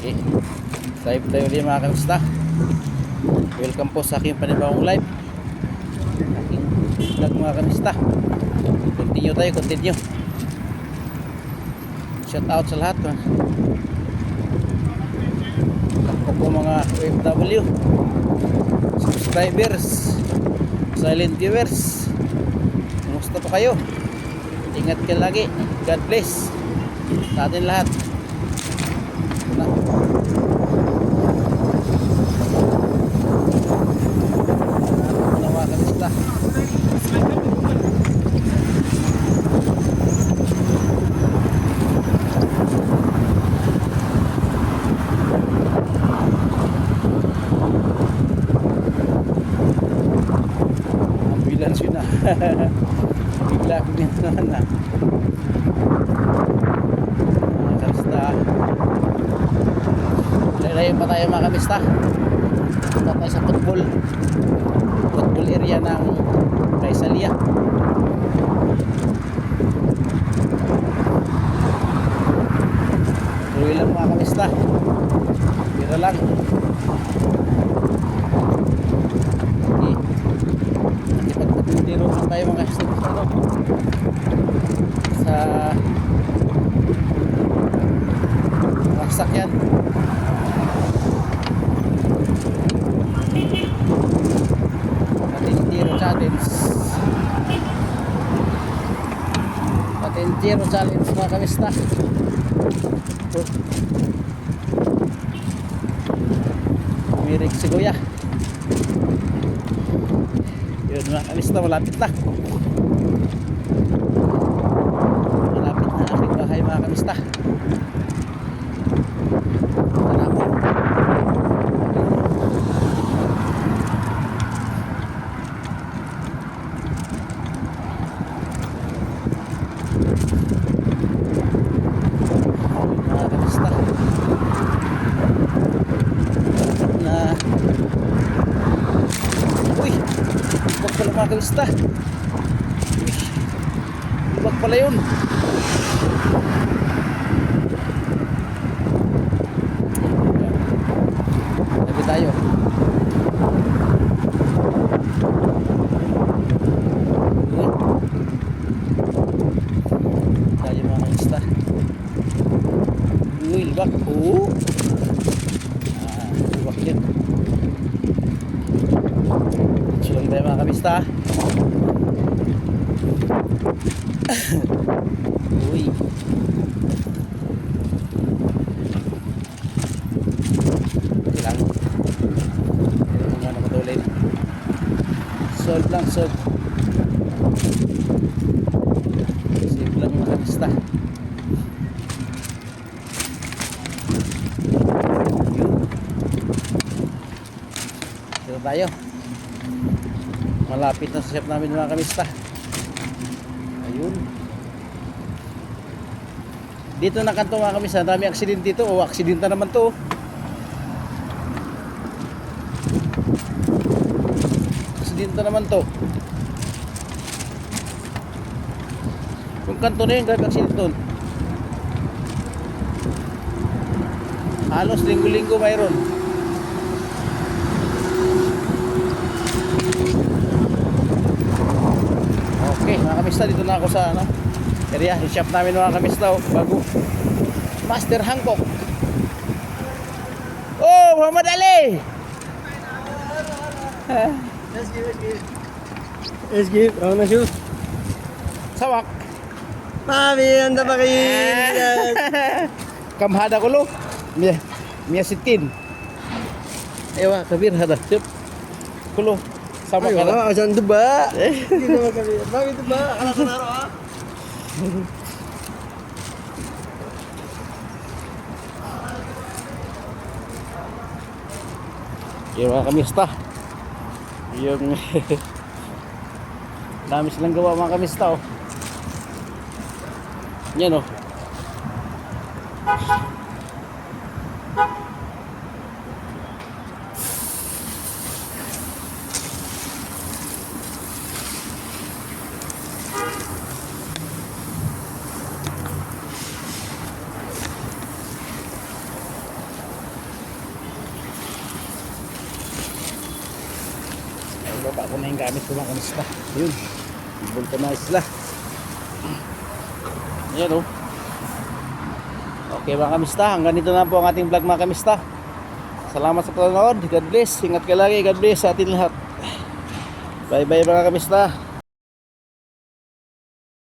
Okay. Live tayo ulit mga kamusta. Welcome po sa aking panibawang live. Aking vlog mga kamusta. Continue. Shout out sa lahat. Ako po mga OFW, subscribers, silent viewers. Kumusta po kayo? Ingat kayo lagi. God bless sa atin lahat. Ambulance yun na. Bigla kumintunan na. Mga kamista, layo pa tayo mga kamista. Punta tayo sa football area ng Kaisalia. Tuloy lang mga kamista, bira lang. Hindi rin tayo mga sa sakyan. Patintiro challenge mga kamista. Umirik si Kuya. Yun mga kamista, malapit na aking bahay mga kamista. Mga kamista, ibag pala yun. Tabi tayo. Tayo mga kamista. Uy, ibag. Ibag yun. Sulang tayo mga kamista. Uy, lang mga nakatuloy. Solve lang, solve. Save lang mga kamista. Dito tayo. Malapit na sa shop namin mga kamista. Ayun. Dito na kanto mga kamista, dami aksidente dito. O aksidente naman to. Aksidente naman to. Kung kanto na yun, grabe aksidente doon. Halos linggo-linggo mayroon. Okay mga kamista, dito na ako sa area, yung shop namin mga kamista, bago Master Hancock. Oh, Muhammad Ali. Let's give. Ako na shoot. Sawak. Mami, anda pa kayo. Kamhada ko lo. Mia sitin. Ewa, kabir hada. Sip. Kulo. Sama ka na. Asan ito ba? Hindi naman kami. Bakit ito ba? Akala ko naro ha? Yung mga kamista, yung dami silang gawa mga kamista. Yan Baba ko na yung gamit ko mga kamista. Yun. Vulcanize sila. Ayan o. Okay mga kamista. Hanggang dito na po ang ating vlog mga kamista. Salamat sa panonood. God bless. Ingat ka lagi. God bless sa atin lahat. Bye bye mga kamista.